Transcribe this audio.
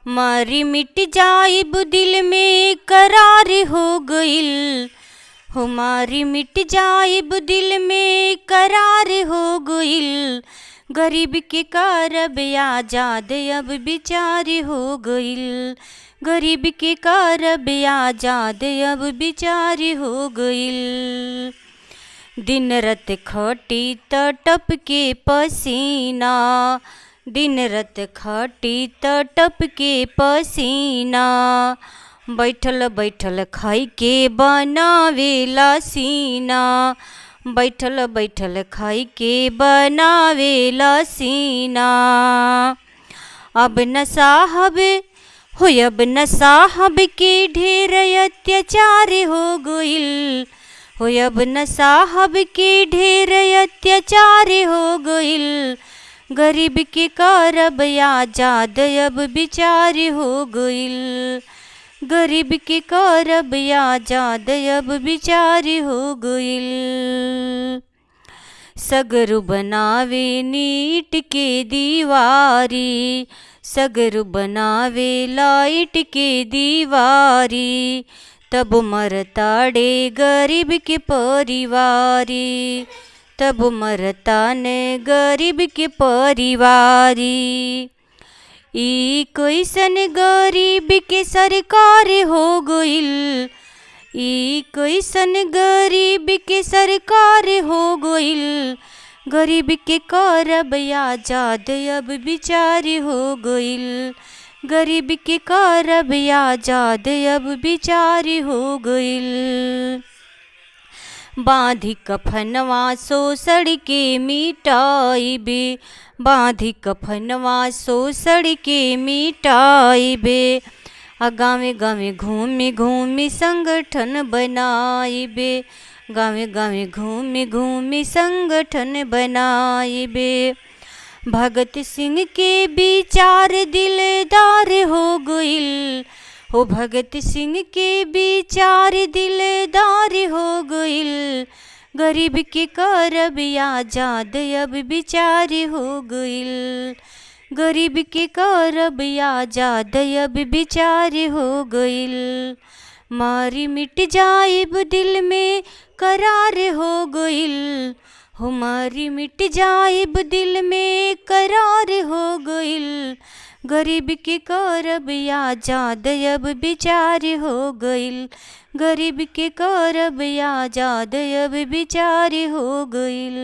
मारी मिट जाइब दिल में करार हो गइल। हमारी मिट जाइब दिल में करार हो गइल। गरीब के कारब आजाद अब विचार हो गइल। गरीब के कारब आजाद अब विचार हो गइल। दिन रात खटी त टप के पसीना। दिन रात खटी त टप के पसीना। बैठल बैठल खाई के बनावेला सीना। बैठल बैठल खाई के बनावेला सीना। अब न साहब हो अब न साहब के ढेर अत्याचार हो गइल। हो अब न साहब के ढेर अत्याचार हो गइल। गरीब के कारब आजाद अब विचार हो गइल। गरीब के कारब आजाद अब विचार हो गइल। सगरु बनावे नीट के दीवारी। सगरु बनावे लाइट के दीवारी। तब मरताड़े गरीब के परिवारी। तब मरता ने गरीब के परिवारी। ई कैसन गरीब के सरकार हो गइल। ई कैसन गरीब के सरकार हो गइल। गरीब के कारब आजाद अब विचार हो गइल। गरीब के कारब आजाद अब विचार हो गइल। बांधी कफनवा सोसड़ के मिटाइबे। बांधी कफनवा सोसड़ के मिटाइबे। गाँवे गाँवे घूमी घूमी संगठन बनाइबे। गाँवे गाँवे घूमी घूमी संगठन बनाइबे। भगत सिंह के विचार दिलदार हो गइल। हो भगत सिंह के विचार दिलदार हो गइल। गरीब के कारब आजाद अब विचार हो गइल। गरीब के कारब आजाद अब विचार हो गइल। मारी मिट जाइब दिल में करार हो गइल। हमारी मिट जाइब दिल में करार हो गइल। गरीब के कारब आजाद अब विचार हो गइल। गरीब के कारब आजाद अब विचार हो गइल।